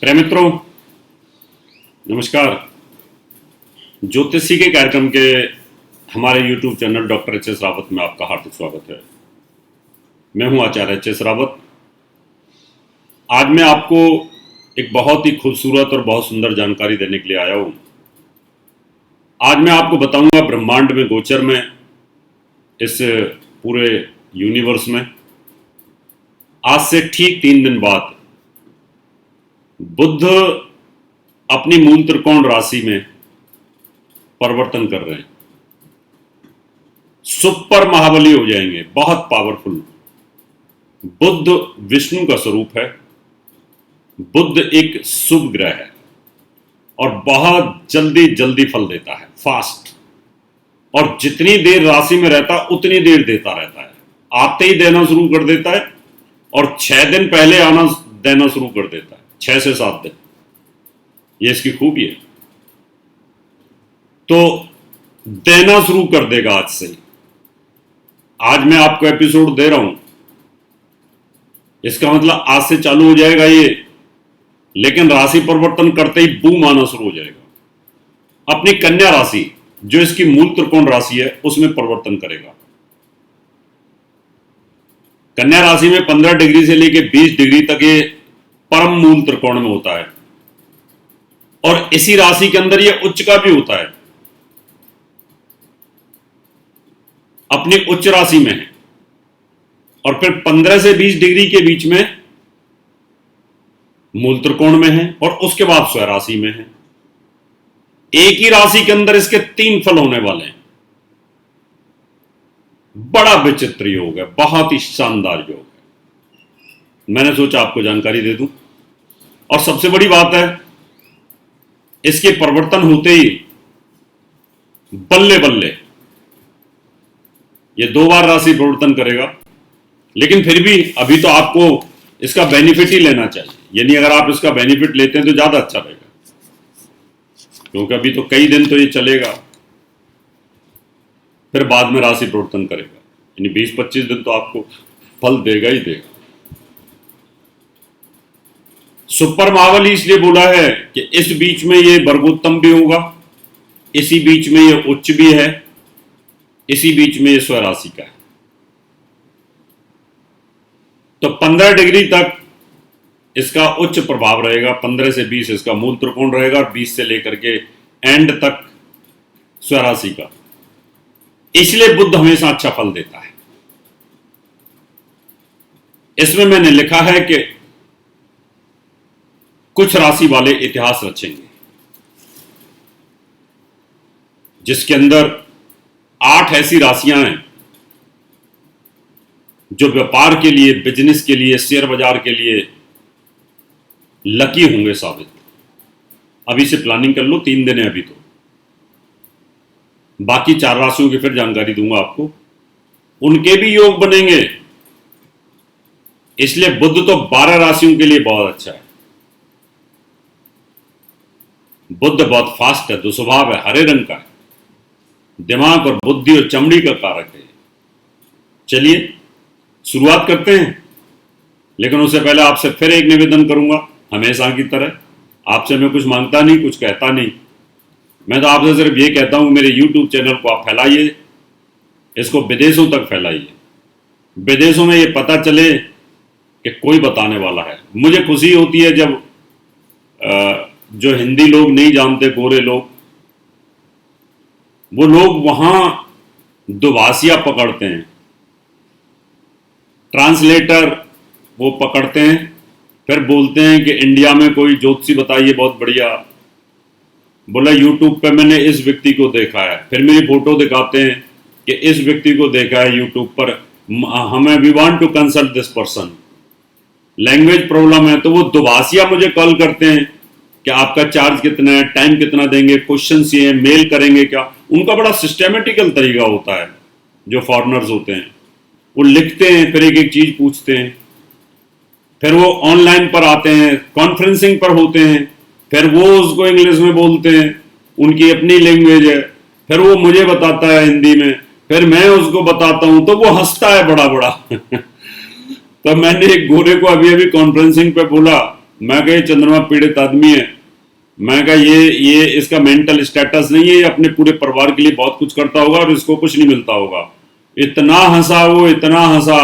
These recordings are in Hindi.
प्रिय मित्रों, नमस्कार। ज्योतिषी के कार्यक्रम के हमारे YouTube channel doctor H S Rawat में आपका हार्दिक स्वागत है। मैं हूं आचार्य एच एस रावत। आज मैं आपको एक बहुत ही खूबसूरत और बहुत सुंदर जानकारी देने के लिए आया हूं। आज मैं आपको बताऊंगा ब्रह्मांड में, गोचर में, इस पूरे यूनिवर्स में आज से ठीक 3 दिन बाद बुध अपनी मूल त्रिकोण राशि में परिवर्तन कर रहे हैं। सुपर महाबली हो जाएंगे, बहुत पावरफुल। बुध विष्णु का स्वरूप है। बुध एक शुभ ग्रह है और बहुत जल्दी जल्दी फल देता है, फास्ट। और जितनी देर राशि में रहता उतनी देर देता रहता है। आते ही देना शुरू कर देता है और 6 दिन पहले आना देना शुरू कर देता है, 6 से 7 दिन। ये इसकी खूबी है। तो देना शुरू कर देगा आज से ही। आज मैं आपको एपिसोड दे रहा हूं, इसका मतलब आज से चालू हो जाएगा ये, लेकिन राशि परिवर्तन करते ही बूम आना शुरू हो जाएगा। अपनी कन्या राशि, जो इसकी मूल त्रिकोण राशि है, उसमें परिवर्तन करेगा। कन्या राशि में 15 डिग्री से लेकर 20 डिग्री तक ये परम मूल त्रिकोण में होता है और इसी राशि के अंदर ये उच्च का भी होता है। अपनी उच्च राशि में है और फिर 15 से 20 डिग्री के बीच में मूल त्रिकोण में है और उसके बाद स्वयं राशि में है। एक ही राशि के अंदर इसके 3 फल होने वाले हैं। बड़ा विचित्र योग है, बहुत ही शानदार योग है। मैंने सोचा आपको जानकारी दे दूं। और सबसे बड़ी बात है, इसके परिवर्तन होते ही बल्ले बल्ले ये 2 बार राशि परिवर्तन करेगा। लेकिन फिर भी अभी तो आपको इसका बेनिफिट ही लेना चाहिए। यानी अगर आप इसका बेनिफिट लेते हैं तो ज्यादा अच्छा रहेगा, क्योंकि अभी तो कई दिन तो ये चलेगा, फिर बाद में राशि परिवर्तन करेगा। यानी 20-25 दिन तो आपको फल देगा ही देगा। सुपर महाबली इसलिए बोला है कि इस बीच में ये वर्गोत्तम भी होगा, इसी बीच में ये उच्च भी है, इसी बीच में ये स्वराशि का है। तो 15 डिग्री तक इसका उच्च प्रभाव रहेगा, 15 से 20 इसका मूल त्रिकोण रहेगा और 20 से लेकर के एंड तक स्वराशि का। इसलिए बुध हमेशा अच्छा फल देता है। इसमें मैंने लिखा है कि कुछ राशि वाले इतिहास रचेंगे, जिसके अंदर 8 ऐसी राशियां हैं जो व्यापार के लिए, बिजनेस के लिए, शेयर बाजार के लिए लकी होंगे साबित। अभी से प्लानिंग कर लो, 3 दिन है अभी तो। बाकी 4 राशियों की फिर जानकारी दूंगा आपको, उनके भी योग बनेंगे। इसलिए बुध तो 12 राशियों के लिए बहुत अच्छा है। बुध बहुत फास्ट है, दुस्वभाव है, हरे रंग का है, दिमाग और बुद्धि और चमड़ी का कारक है। चलिए शुरुआत करते हैं। लेकिन उससे पहले आपसे फिर एक निवेदन करूंगा, हमेशा की तरह। आपसे मैं कुछ मांगता नहीं, कुछ कहता नहीं। मैं तो आपसे सिर्फ ये कहता हूं, मेरे YouTube चैनल को आप फैलाइए, इसको विदेशों तक फैलाइए। विदेशों में ये पता चले कि कोई बताने वाला है। मुझे खुशी होती है जब जो हिंदी लोग नहीं जानते, गोरे लोग, वो लोग वहां दुभाषिया पकड़ते हैं, ट्रांसलेटर वो पकड़ते हैं, फिर बोलते हैं कि इंडिया में कोई ज्योतिषी बताइए बहुत बढ़िया। बोला यूट्यूब पे मैंने इस व्यक्ति को देखा है, फिर मेरी फोटो दिखाते हैं कि इस व्यक्ति को देखा है यूट्यूब पर, हमें we want to consult this person. Language problem है तो वो दुभाषिया मुझे कॉल करते हैं कि आपका चार्ज कितना है, टाइम कितना देंगे, क्वेश्चन ये हैं, मेल करेंगे क्या। उनका बड़ा सिस्टेमेटिकल तरीका होता है। जो फॉरेनर्स होते हैं वो लिखते हैं, फिर एक एक चीज पूछते हैं, फिर वो ऑनलाइन पर आते हैं, कॉन्फ्रेंसिंग पर होते हैं, फिर वो उसको इंग्लिश में बोलते हैं, उनकी अपनी लैंग्वेज है, फिर वो मुझे बताता है हिंदी में, फिर मैं उसको बताता हूं, तो वो हंसता है बड़ा बड़ा। तो मैंने एक गोरे को अभी अभी कॉन्फ्रेंसिंग पे बोला मैं कहा ये चंद्रमा पीड़ित आदमी है, मैं कहा ये इसका मेंटल स्टेटस नहीं है, ये अपने पूरे परिवार के लिए बहुत कुछ करता होगा और इसको कुछ नहीं मिलता होगा। इतना हंसा वो, इतना हंसा।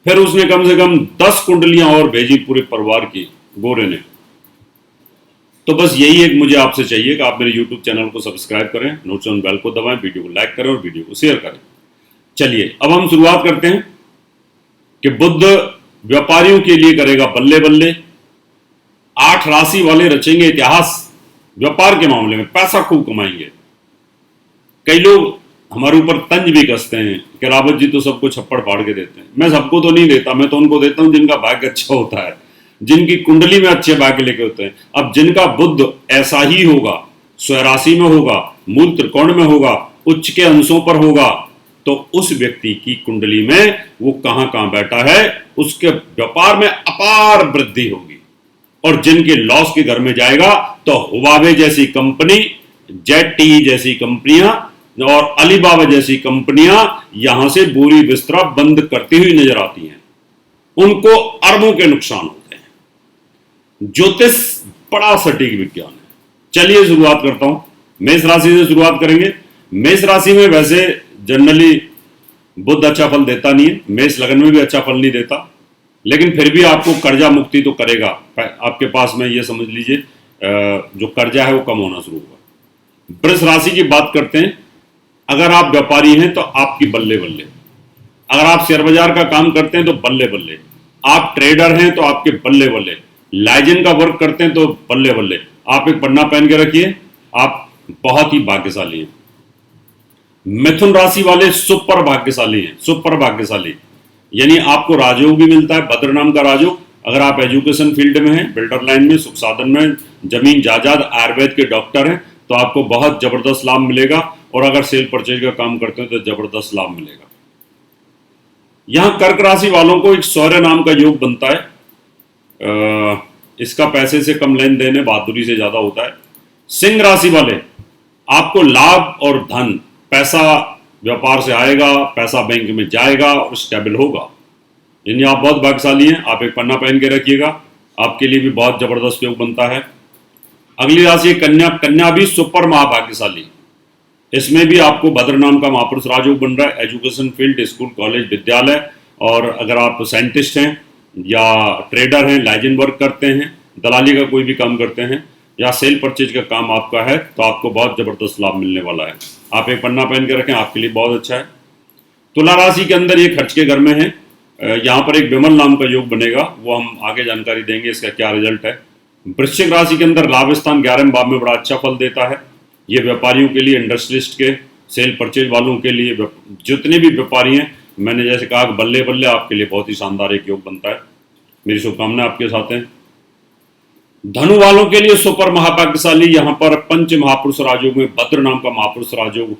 फिर उसने कम से कम 10 कुंडलियां और भेजी पूरे परिवार की, गोरे ने। तो बस यही एक मुझे आपसे चाहिए कि आप मेरे YouTube चैनल को सब्सक्राइब करें, नोटिफिकेशन बेल को दबाएं, वीडियो को लाइक करें और वीडियो को शेयर करें। चलिए अब हम शुरुआत करते हैं कि बुध व्यापारियों के लिए करेगा बल्ले बल्ले। 8 राशि वाले रचेंगे इतिहास व्यापार के मामले में, पैसा खूब कमाएंगे। कई लोग हमारे ऊपर तंज भी कसते हैं कि रावत जी तो सबको छप्पड़ फाड़ के देते हैं। मैं सबको तो नहीं देता, मैं तो उनको देता हूं जिनका भाग्य अच्छा होता है, जिनकी कुंडली में अच्छे भाग्य लेके होते हैं। अब जिनका बुध ऐसा ही होगा, स्वराशि में होगा, मूल त्रिकोण में होगा, उच्च के अंशों पर होगा, तो उस व्यक्ति की कुंडली में वो कहां कहां बैठा है, उसके व्यापार में अपार वृद्धि होगी। और जिनके लॉस के घर में जाएगा तो हुवावे जैसी कंपनी, जेट जैसी कंपनियां और अलीबाबा जैसी कंपनियां यहां से बोरी बिस्तरा बंद करती हुई नजर आती हैं। उनको अरबों के नुकसान होते हैं। ज्योतिष बड़ा सटीक विज्ञान है। चलिए शुरुआत करता हूं, मेष राशि से शुरुआत करेंगे। मेष राशि में वैसे जनरली बुध अच्छा फल देता नहीं है, मेष लगन में भी अच्छा फल नहीं देता, लेकिन फिर भी आपको कर्जा मुक्ति तो करेगा। आपके पास में ये समझ लीजिए जो कर्जा है वो कम होना शुरू होगा। वृष राशि की बात करते हैं। अगर आप व्यापारी हैं तो आपकी बल्ले बल्ले, अगर आप शेयर बाजार का काम करते हैं तो बल्ले बल्ले, आप ट्रेडर हैं तो आपके बल्ले बल्ले, लाइजन का वर्क करते हैं तो बल्ले बल्ले। आप एक पन्ना पहन के रखिए, आप बहुत ही भाग्यशाली हैं। मिथुन राशि वाले सुपर भाग्यशाली हैं, सुपर भाग्यशाली, यानी आपको राजयोग भी मिलता है, भद्र नाम का राजयोग। अगर आप एजुकेशन फील्ड में हैं, बिल्डर लाइन में, सुख साधन में, जमीन जायदाद, आयुर्वेद के डॉक्टर हैं तो आपको बहुत जबरदस्त लाभ मिलेगा। और अगर सेल परचेज का काम करते हैं तो जबरदस्त लाभ मिलेगा। यहां कर्क राशि वालों को एक शौर्य नाम का योग बनता है। इसका पैसे से कम लेन देन है, बहादुरी से ज्यादा होता है। सिंह राशि वाले, आपको लाभ और धन, पैसा व्यापार से आएगा, पैसा बैंक में जाएगा और स्टेबल होगा। यानी आप बहुत भाग्यशाली हैं। आप एक पन्ना पहन के रखिएगा, आपके लिए भी बहुत जबरदस्त योग बनता है। अगली राशि कन्या। कन्या भी सुपर महाभाग्यशाली, इसमें भी आपको भद्र नाम का महापुरुष राजयोग बन रहा है। एजुकेशन फील्ड, स्कूल, कॉलेज, विद्यालय, और अगर आप साइंटिस्ट हैं या ट्रेडर हैं, लाइजन वर्क करते हैं, दलाली का कोई भी काम करते हैं या सेल परचेज का काम आपका है तो आपको बहुत जबरदस्त लाभ मिलने वाला है। आप एक पन्ना पहन के रखें, आपके लिए बहुत अच्छा है। तुला राशि के अंदर ये खर्च के घर में है। यहाँ पर एक विमल नाम का योग बनेगा, वो हम आगे जानकारी देंगे इसका क्या रिजल्ट है। वृश्चिक राशि के अंदर लाभ स्थान 11वें भाव में बड़ा अच्छा फल देता है। ये व्यापारियों के लिए, इंडस्ट्रिस्ट के, सेल परचेज वालों के लिए, जितने भी व्यापारी हैं, मैंने जैसे कहा बल्ले बल्ले, आपके लिए बहुत ही शानदार एक योग बनता है। मेरी शुभकामनाएं आपके साथ हैं। धनु वालों के लिए सुपर महाभाग्यशाली, यहाँ पर पंच महापुरुष राजयोग में भद्र नाम का महापुरुष राजयोग,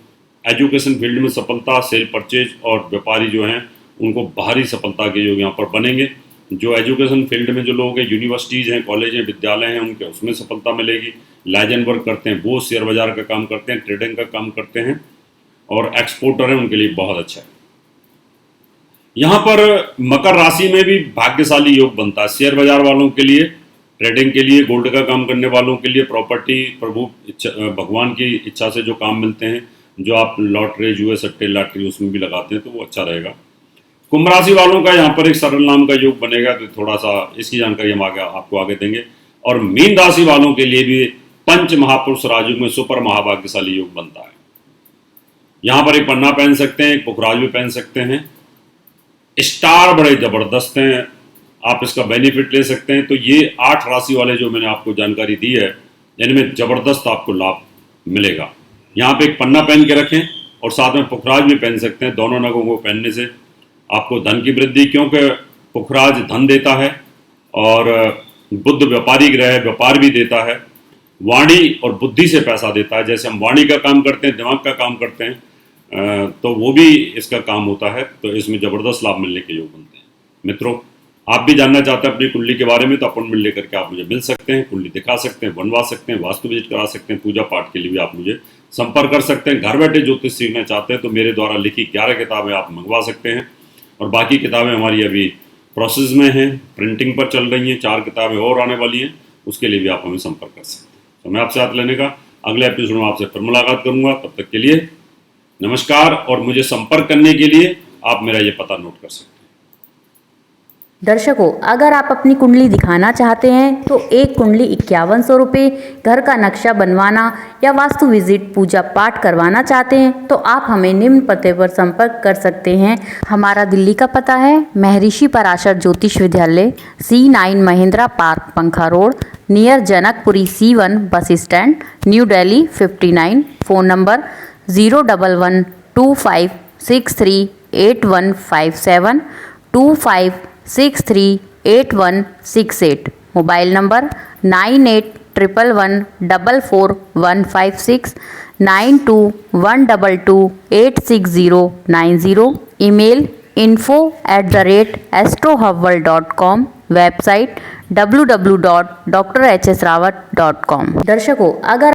एजुकेशन फील्ड में सफलता, सेल परचेज और व्यापारी जो हैं उनको भारी सफलता के योग यहाँ पर बनेंगे। जो एजुकेशन फील्ड में जो लोग हैं, यूनिवर्सिटीज़ हैं, कॉलेज हैं, विद्यालय हैं, उनके उसमें सफलता मिलेगी। लाइजन वर्क करते हैं वो शेयर बाजार का काम करते हैं, ट्रेडिंग का काम करते हैं और एक्सपोर्टर हैं, उनके लिए बहुत अच्छा है। यहाँ पर मकर राशि में भी भाग्यशाली योग बनता है। शेयर बाजार वालों के लिए, ट्रेडिंग के लिए, गोल्ड का काम करने वालों के लिए, प्रॉपर्टी, प्रभु भगवान की इच्छा से जो काम मिलते हैं, जो आप लॉटरी, जुए, सट्टे, लॉटरी उसमें भी लगाते हैं तो वो अच्छा रहेगा। कुंभ राशि वालों का यहाँ पर एक सरल नाम का योग बनेगा, तो थोड़ा सा इसकी जानकारी हम आपको आगे देंगे। और मीन राशि वालों के लिए भी पंच महापुरुष राजयोग में सुपर महाभाग्यशाली योग बनता है। यहाँ पर एक पन्ना पहन सकते हैं, एक पुखराज भी पहन सकते हैं। स्टार बड़े जबरदस्त हैं, आप इसका बेनिफिट ले सकते हैं। तो ये 8 राशि वाले जो मैंने आपको जानकारी दी है, इनमें जबरदस्त आपको लाभ मिलेगा। यहाँ पे एक पन्ना पहन के रखें और साथ में पुखराज भी पहन सकते हैं। दोनों नगों को पहनने से आपको धन की वृद्धि, क्योंकि पुखराज धन देता है और बुध व्यापारी ग्रह है, व्यापार भी देता है। वाणी और बुद्धि से पैसा देता है। जैसे हम वाणी का काम करते हैं, दिमाग का काम करते हैं, तो वो भी इसका काम होता है। तो इसमें ज़बरदस्त लाभ मिलने के योग बनते हैं। मित्रों, आप भी जानना चाहते हैं अपनी कुंडली के बारे में तो अपॉइंटमेंट लेकर के आप मुझे मिल सकते हैं, कुंडली दिखा सकते हैं, बनवा सकते हैं, वास्तु विजिट करा सकते हैं। पूजा पाठ के लिए भी आप मुझे संपर्क कर सकते हैं। घर बैठे ज्योतिष सीखना चाहते हैं तो मेरे द्वारा लिखी 11 किताबें आप मंगवा सकते हैं और बाकी किताबें हमारी अभी प्रोसेस में हैं, प्रिंटिंग पर चल रही हैं, 4 किताबें और आने वाली हैं, उसके लिए भी आप हमें संपर्क कर सकते हैं। तो मैं आपसे हाथ लेने का अगले एपिसोड में आपसे फिर मुलाकात करूंगा। तब तक के लिए नमस्कार, और मुझे संपर्क करने के लिए आप मेरा ये पता नोट कर सकते हैं। दर्शकों, अगर आप अपनी कुंडली दिखाना चाहते हैं तो एक कुंडली 5100 रुपये, घर का नक्शा बनवाना या वास्तु विजिट पूजा पाठ करवाना चाहते हैं तो आप हमें निम्न पते पर संपर्क कर सकते हैं। हमारा दिल्ली का पता है महर्षि पराशर ज्योतिष विद्यालय, C9 महिंद्रा पार्क, पंखा road, near Janakpuri C1 bus stand, new Delhi 59। Phone number 01125638157 25638168। Mobile number 9811144156 9212286090। Email info@astrohubworld.com। Website www.drhsrawat.com। दर्शकों, अगर